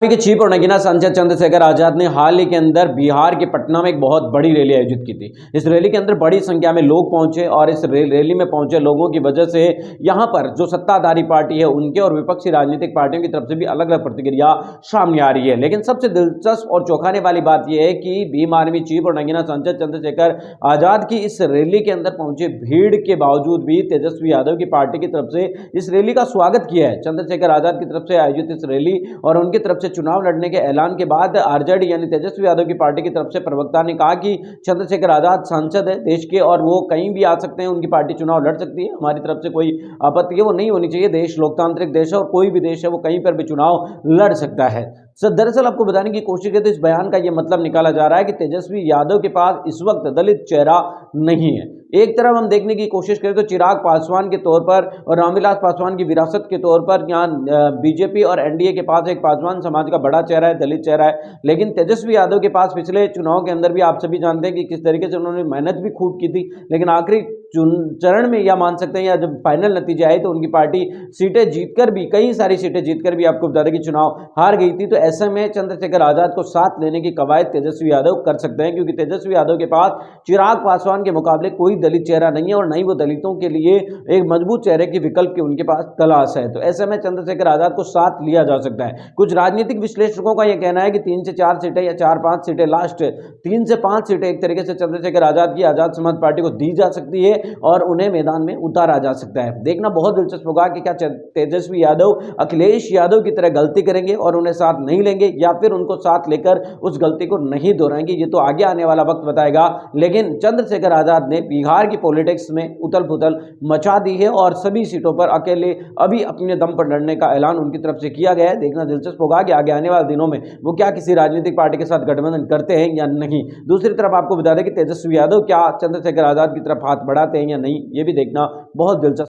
के चीफ और नगीना सांसद चंद्रशेखर आजाद ने हाल ही के अंदर बिहार के पटना में एक बहुत बड़ी रैली आयोजित की थी। इस रैली के अंदर बड़ी संख्या में लोग पहुंचे और इस रैली में पहुंचे लोगों की वजह से यहां पर जो सत्ताधारी पार्टी है उनके और विपक्षी राजनीतिक पार्टियों की तरफ से भी अलग अलग प्रतिक्रिया सामने आ रही है। लेकिन सबसे दिलचस्प और चौंकाने वाली बात यह है कि भीम आर्मी चीफ और नगीना सांसद चंद्रशेखर आजाद की इस रैली के अंदर पहुंचे भीड़ के बावजूद भी तेजस्वी यादव की पार्टी की तरफ से इस रैली का स्वागत किया है। चंद्रशेखर आजाद की तरफ से आयोजित इस रैली और उनकी तरफ से चुनाव लड़ने के ऐलान के बाद आरजेडी यानी तेजस्वी यादव की पार्टी की तरफ से प्रवक्ता ने कहा कि चंद्रशेखर आजाद सांसद है देश के और वो कहीं भी आ सकते हैं, उनकी पार्टी चुनाव लड़ सकती है। हमारी तरफ से कोई आपत्ति है वो नहीं होनी चाहिए। देश लोकतांत्रिक देश है और कोई भी देश है वो कहीं पर भी चुनाव लड़ सकता है। सर दरअसल आपको बताने की कोशिश की तो इस बयान का ये मतलब निकाला जा रहा है कि तेजस्वी यादव के पास इस वक्त दलित चेहरा नहीं है। एक तरफ हम देखने की कोशिश करें तो चिराग पासवान के तौर पर और रामविलास पासवान की विरासत के तौर पर यहाँ बीजेपी और एनडीए के पास एक पासवान समाज का बड़ा चेहरा है, दलित चेहरा है। लेकिन तेजस्वी यादव के पास पिछले चुनाव के अंदर भी आप सभी जानते हैं कि किस तरीके से उन्होंने मेहनत भी खूब की थी, लेकिन आखिरी चरण में यह मान सकते हैं या जब फाइनल नतीजे आए तो उनकी पार्टी सीटें जीतकर भी, कई सारी सीटें जीतकर भी आपको बता दें कि चुनाव हार गई थी। तो ऐसे में चंद्रशेखर आजाद को साथ लेने की कवायद तेजस्वी यादव कर सकते हैं, क्योंकि तेजस्वी यादव के पास चिराग पासवान के मुकाबले कोई दलित चेहरा नहीं है और नहीं वो दलितों के लिए एक मजबूत चेहरे की विकल्प की उनके पास तलाश है। तो ऐसे में चंद्रशेखर आजाद को साथ लिया जा सकता है। कुछ राजनीतिक विश्लेषकों का यह कहना है कि 3 से 4 सीटें या 4-5 सीटें, लास्ट 3 से 5 सीटें एक तरीके से चंद्रशेखर आजाद की आजाद समाज पार्टी को दी जा सकती है और उन्हें मैदान में उतारा जा सकता है। देखना बहुत दिलचस्प होगा कि क्या तेजस्वी यादव अखिलेश यादव की तरह गलती करेंगे और उन्हें साथ नहीं लेंगे या फिर उनको साथ लेकर उस गलती को नहीं दोहराएंगे। ये तो आगे आने वाला वक्त बताएगा। लेकिन चंद्रशेखर आजाद ने बिहार की पॉलिटिक्स में उथल पुथल मचा दी है और सभी सीटों पर अकेले अभी अपने दम पर लड़ने का ऐलान उनकी तरफ से किया गया है। देखना दिलचस्प होगा कि आगे आने वाले दिनों में वो क्या किसी राजनीतिक पार्टी के साथ गठबंधन करते हैं या नहीं। दूसरी तरफ आपको बता दें कि तेजस्वी यादव क्या चंद्रशेखर आजाद की तरफ हाथ बढ़ाते हैं या नहीं, ये भी देखना बहुत दिलचस्प